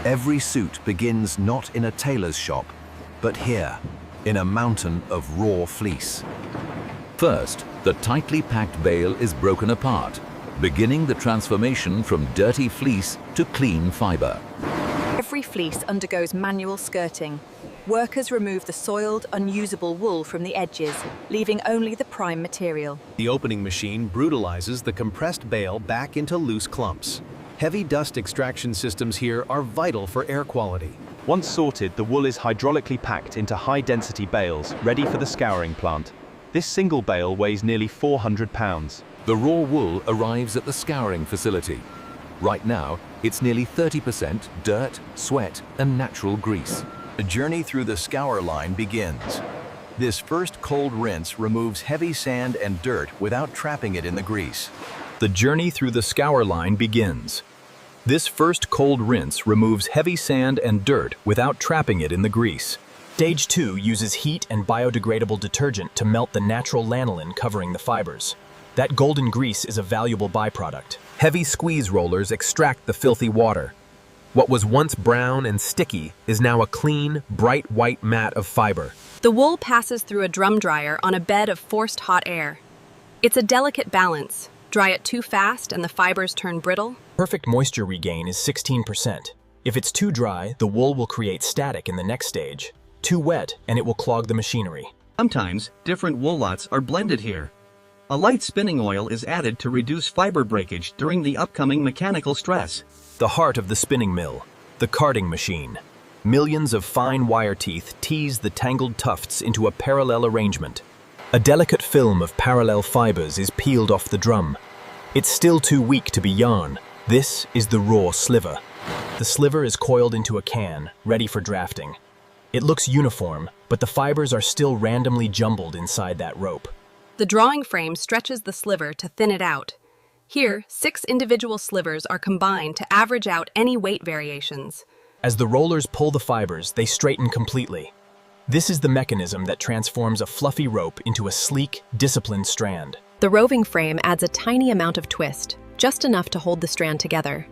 Every suit begins not in a tailor's shop, but here, in a mountain of raw fleece. First, the tightly packed bale is broken apart, beginning the transformation from dirty fleece to clean fiber. Every fleece undergoes manual skirting. Workers remove the soiled, unusable wool from the edges, leaving only the prime material. The opening machine brutalizes the compressed bale back into loose clumps. Heavy dust extraction systems here are vital for air quality. Once sorted, the wool is hydraulically packed into high-density bales, ready for the scouring plant. This single bale weighs nearly 400 pounds. The raw wool arrives at the scouring facility. Right now, it's nearly 30% dirt, sweat, and natural grease. The journey through the scour line begins. This first cold rinse removes heavy sand and dirt without trapping it in the grease. The journey through the scour line begins. This first cold rinse removes heavy sand and dirt without trapping it in the grease. Stage 2 uses heat and biodegradable detergent to melt the natural lanolin covering the fibers. That golden grease is a valuable byproduct. Heavy squeeze rollers extract the filthy water. What was once brown and sticky is now a clean, bright white mat of fiber. The wool passes through a drum dryer on a bed of forced hot air. It's a delicate balance. Dry it too fast and the fibers turn brittle. Perfect moisture regain is 16%. If it's too dry, the wool will create static in the next stage. Too wet, and it will clog the machinery. Sometimes, different wool lots are blended here. A light spinning oil is added to reduce fiber breakage during the upcoming mechanical stress. The heart of the spinning mill, the carding machine. Millions of fine wire teeth tease the tangled tufts into a parallel arrangement. A delicate film of parallel fibers is peeled off the drum. It's still too weak to be yarn. This is the raw sliver. The sliver is coiled into a can, ready for drafting. It looks uniform, but the fibers are still randomly jumbled inside that rope. The drawing frame stretches the sliver to thin it out. Here, 6 individual slivers are combined to average out any weight variations. As the rollers pull the fibers, they straighten completely. This is the mechanism that transforms a fluffy rope into a sleek, disciplined strand. The roving frame adds a tiny amount of twist, just enough to hold the strand together.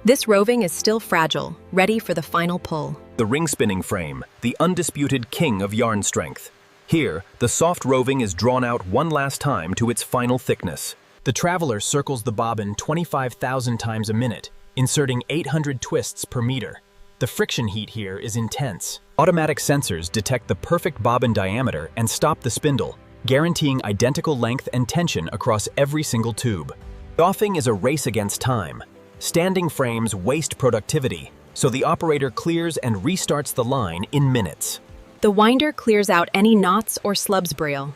This roving is still fragile, ready for the final pull. The ring spinning frame, the undisputed king of yarn strength. Here, the soft roving is drawn out one last time to its final thickness. The traveler circles the bobbin 25,000 times a minute, inserting 800 twists per meter. The friction heat here is intense. Automatic sensors detect the perfect bobbin diameter and stop the spindle, guaranteeing identical length and tension across every single tube. Doffing is a race against time. Standing frames waste productivity, so the operator clears and restarts the line in minutes. The winder clears out any knots or slubsbriel.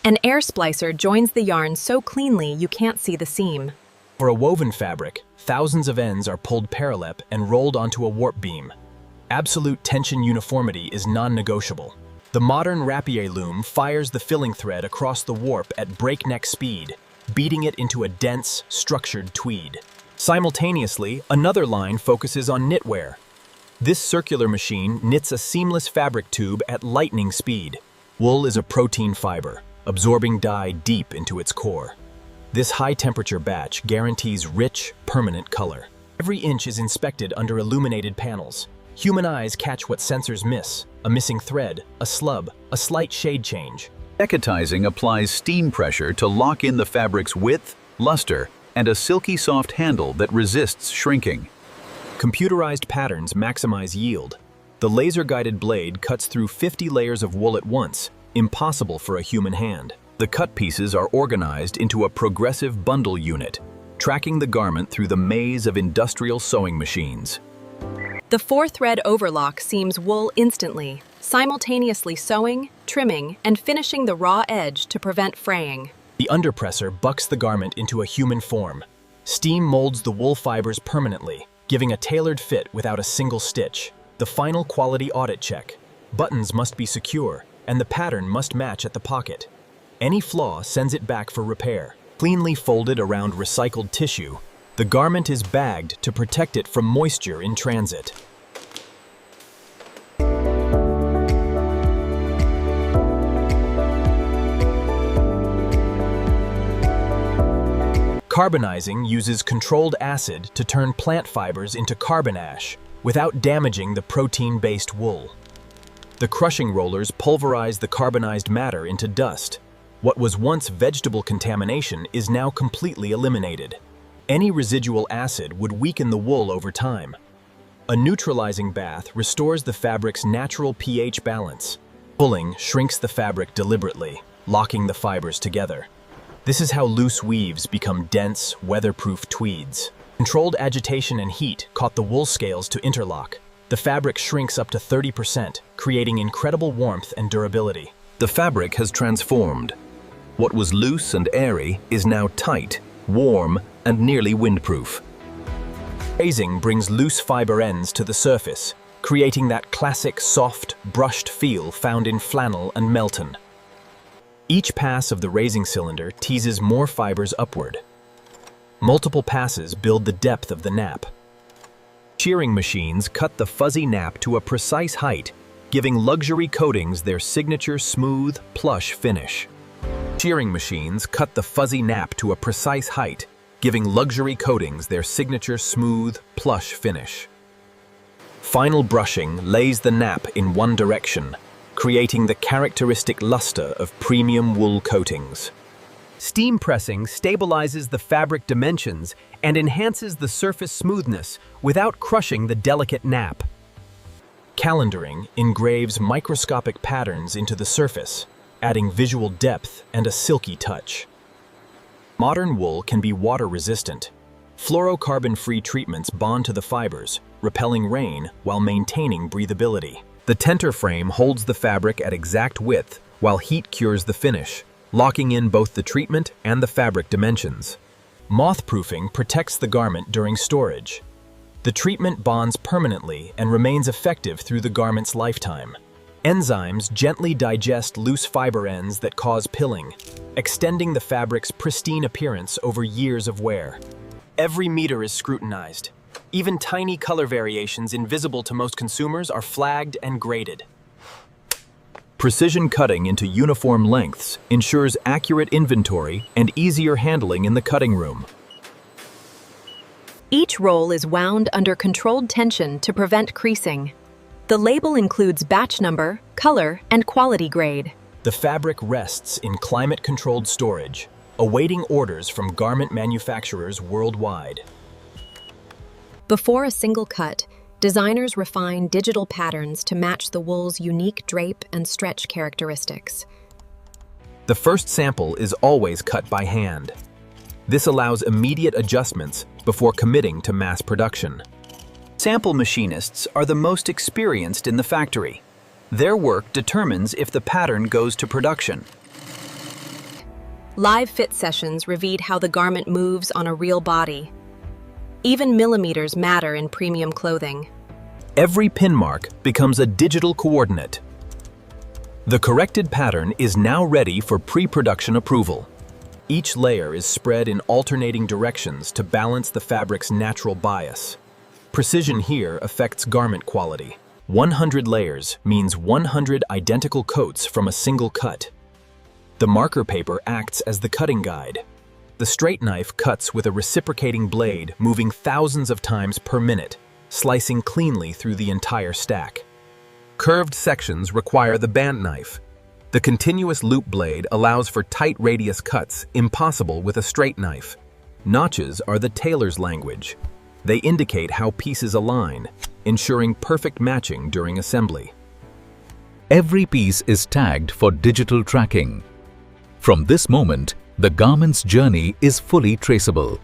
An air splicer joins the yarn so cleanly you can't see the seam. For a woven fabric, thousands of ends are pulled parallel and rolled onto a warp beam. Absolute tension uniformity is non-negotiable. The modern rapier loom fires the filling thread across the warp at breakneck speed, beating it into a dense, structured tweed. Simultaneously, another line focuses on knitwear. This circular machine knits a seamless fabric tube at lightning speed. Wool is a protein fiber, absorbing dye deep into its core. This high-temperature batch guarantees rich, permanent color. Every inch is inspected under illuminated panels. Human eyes catch what sensors miss: a missing thread, a slub, a slight shade change. Decotizing applies steam pressure to lock in the fabric's width, luster, and a silky soft handle that resists shrinking. Computerized patterns maximize yield. The laser-guided blade cuts through 50 layers of wool at once, impossible for a human hand. The cut pieces are organized into a progressive bundle unit, tracking the garment through the maze of industrial sewing machines. The 4-thread overlock seams wool instantly, simultaneously sewing, trimming, and finishing the raw edge to prevent fraying. The underpresser bucks the garment into a human form. Steam molds the wool fibers permanently, giving a tailored fit without a single stitch. The final quality audit check. Buttons must be secure, and the pattern must match at the pocket. Any flaw sends it back for repair. Cleanly folded around recycled tissue, the garment is bagged to protect it from moisture in transit. Carbonizing uses controlled acid to turn plant fibers into carbon ash. without damaging the protein-based wool. The crushing rollers pulverize the carbonized matter into dust. What was once vegetable contamination is now completely eliminated. Any residual acid would weaken the wool over time. A neutralizing bath restores the fabric's natural pH balance. Pulling shrinks the fabric deliberately, locking the fibers together. This is how loose weaves become dense, weatherproof tweeds. Controlled agitation and heat caught the wool scales to interlock. The fabric shrinks up to 30%, creating incredible warmth and durability. The fabric has transformed. What was loose and airy is now tight, warm, and nearly windproof. Brazing brings loose fiber ends to the surface, creating that classic soft, brushed feel found in flannel and melton. Each pass of the raising cylinder teases more fibers upward. Multiple passes build the depth of the nap. Shearing machines cut the fuzzy nap to a precise height, giving luxury coatings their signature smooth, plush finish. Shearing machines cut the fuzzy nap to a precise height, giving luxury coatings their signature smooth, plush finish. Final brushing lays the nap in one direction, creating the characteristic luster of premium wool coatings. Steam pressing stabilizes the fabric dimensions and enhances the surface smoothness without crushing the delicate nap. Calendaring engraves microscopic patterns into the surface, adding visual depth and a silky touch. Modern wool can be water-resistant. Fluorocarbon-free treatments bond to the fibers, repelling rain while maintaining breathability. The tenter frame holds the fabric at exact width while heat cures the finish, locking in both the treatment and the fabric dimensions. Moth-proofing protects the garment during storage. The treatment bonds permanently and remains effective through the garment's lifetime. Enzymes gently digest loose fiber ends that cause pilling, extending the fabric's pristine appearance over years of wear. Every meter is scrutinized. Even tiny color variations invisible to most consumers are flagged and graded. Precision cutting into uniform lengths ensures accurate inventory and easier handling in the cutting room. Each roll is wound under controlled tension to prevent creasing. The label includes batch number, color, and quality grade. The fabric rests in climate-controlled storage, awaiting orders from garment manufacturers worldwide. Before a single cut, designers refine digital patterns to match the wool's unique drape and stretch characteristics. The first sample is always cut by hand. This allows immediate adjustments before committing to mass production. Sample machinists are the most experienced in the factory. Their work determines if the pattern goes to production. Live fit sessions revealed how the garment moves on a real body. Even millimeters matter in premium clothing. Every pin mark becomes a digital coordinate. The corrected pattern is now ready for pre-production approval. Each layer is spread in alternating directions to balance the fabric's natural bias. Precision here affects garment quality. 100 layers means 100 identical coats from a single cut. The marker paper acts as the cutting guide. The straight knife cuts with a reciprocating blade moving thousands of times per minute, slicing cleanly through the entire stack. Curved sections require the band knife. The continuous loop blade allows for tight radius cuts impossible with a straight knife. Notches are the tailor's language. They indicate how pieces align, ensuring perfect matching during assembly. Every piece is tagged for digital tracking. From this moment, the garment's journey is fully traceable.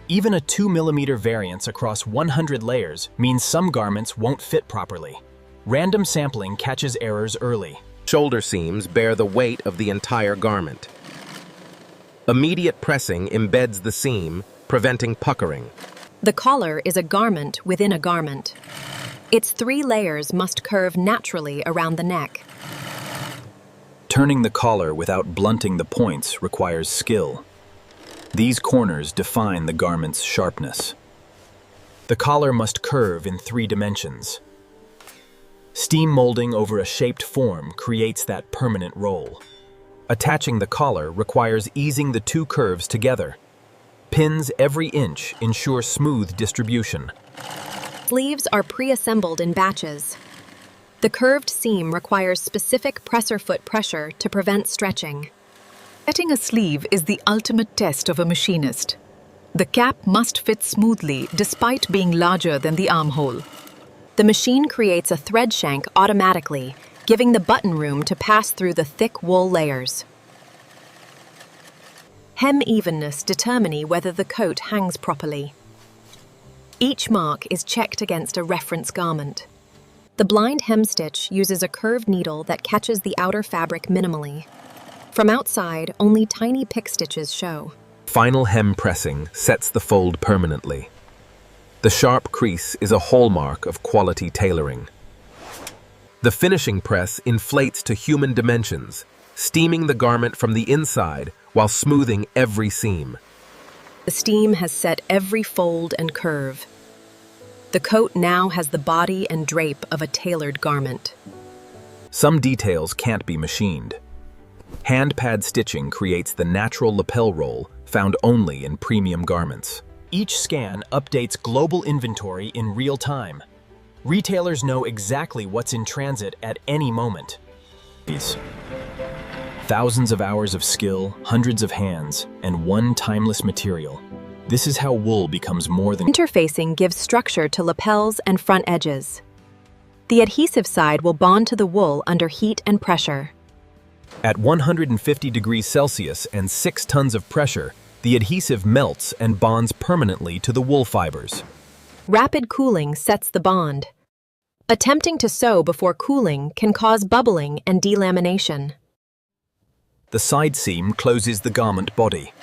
Even a 2mm variance across 100 layers means some garments won't fit properly. Random sampling catches errors early. Shoulder seams bear the weight of the entire garment. Immediate pressing embeds the seam, preventing puckering. The collar is a garment within a garment. Its 3 layers must curve naturally around the neck. Turning the collar without blunting the points requires skill. These corners define the garment's sharpness. The collar must curve in 3 dimensions. Steam molding over a shaped form creates that permanent roll. Attaching the collar requires easing the 2 curves together. Pins every inch ensure smooth distribution. sleeves are pre-assembled in batches. The curved seam requires specific presser foot pressure to prevent stretching. Setting a sleeve is the ultimate test of a machinist. The cap must fit smoothly despite being larger than the armhole. The machine creates a thread shank automatically, giving the button room to pass through the thick wool layers. Hem evenness determines whether the coat hangs properly. Each mark is checked against a reference garment. The blind hem stitch uses a curved needle that catches the outer fabric minimally. From outside, only tiny pick stitches show. Final hem pressing sets the fold permanently. The sharp crease is a hallmark of quality tailoring. The finishing press inflates to human dimensions, steaming the garment from the inside while smoothing every seam. The steam has set every fold and curve. The coat now has the body and drape of a tailored garment. Some details can't be machined. Hand pad stitching creates the natural lapel roll found only in premium garments. Each scan updates global inventory in real time. Retailers know exactly what's in transit at any moment. Thousands of hours of skill, hundreds of hands, and one timeless material. This is how wool becomes more than... Interfacing gives structure to lapels and front edges. The adhesive side will bond to the wool under heat and pressure. At 150 degrees Celsius and 6 tons of pressure, the adhesive melts and bonds permanently to the wool fibers. Rapid cooling sets the bond. Attempting to sew before cooling can cause bubbling and delamination. The side seam closes the garment body.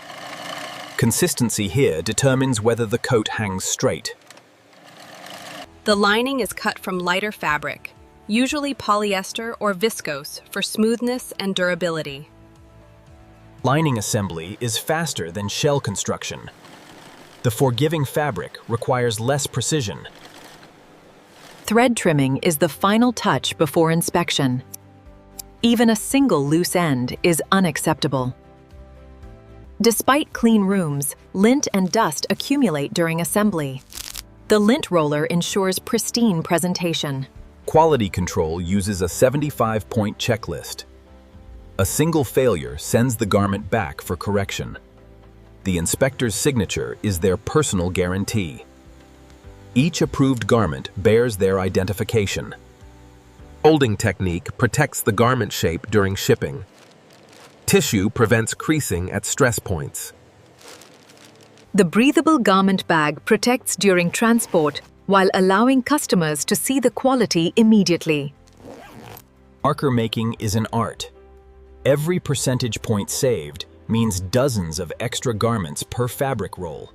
Consistency here determines whether the coat hangs straight. The lining is cut from lighter fabric, usually polyester or viscose, for smoothness and durability. Lining assembly is faster than shell construction. The forgiving fabric requires less precision. Thread trimming is the final touch before inspection. Even a single loose end is unacceptable. Despite clean rooms, lint and dust accumulate during assembly. The lint roller ensures pristine presentation. Quality control uses a 75-point checklist. A single failure sends the garment back for correction. The inspector's signature is their personal guarantee. Each approved garment bears their identification. Folding technique protects the garment shape during shipping. Tissue prevents creasing at stress points. The breathable garment bag protects during transport while allowing customers to see the quality immediately. Marker making is an art. Every percentage point saved means dozens of extra garments per fabric roll.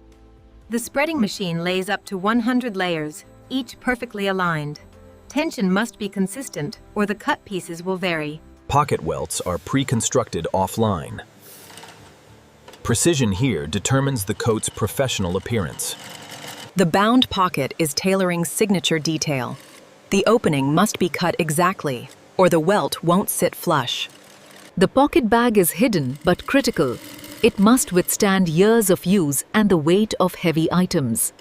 The spreading machine lays up to 100 layers, each perfectly aligned. Tension must be consistent, or the cut pieces will vary. Pocket welts are pre-constructed offline. Precision here determines the coat's professional appearance. The bound pocket is Tailoring's signature detail. The opening must be cut exactly, or the welt won't sit flush. The pocket bag is hidden but critical. It must withstand years of use and the weight of heavy items.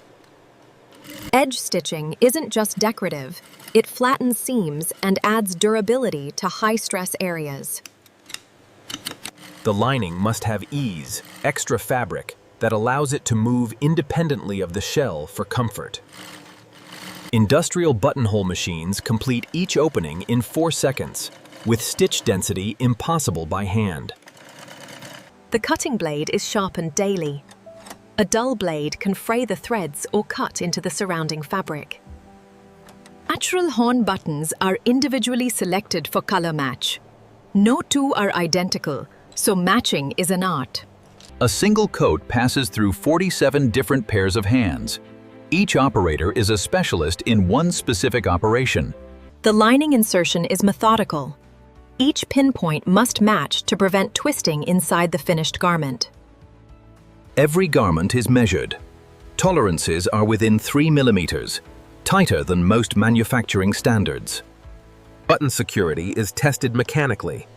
Edge stitching isn't just decorative. It flattens seams and adds durability to high-stress areas. The lining must have ease, extra fabric, that allows it to move independently of the shell for comfort. Industrial buttonhole machines complete each opening in 4 seconds, with stitch density impossible by hand. The cutting blade is sharpened daily. A dull blade can fray the threads or cut into the surrounding fabric. Natural horn buttons are individually selected for color match. No two are identical, so matching is an art. A single coat passes through 47 different pairs of hands. Each operator is a specialist in one specific operation. The lining insertion is methodical. Each pinpoint must match to prevent twisting inside the finished garment. Every garment is measured. Tolerances are within 3 millimeters, tighter than most manufacturing standards. Button security is tested mechanically.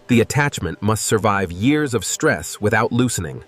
The attachment must survive years of stress without loosening.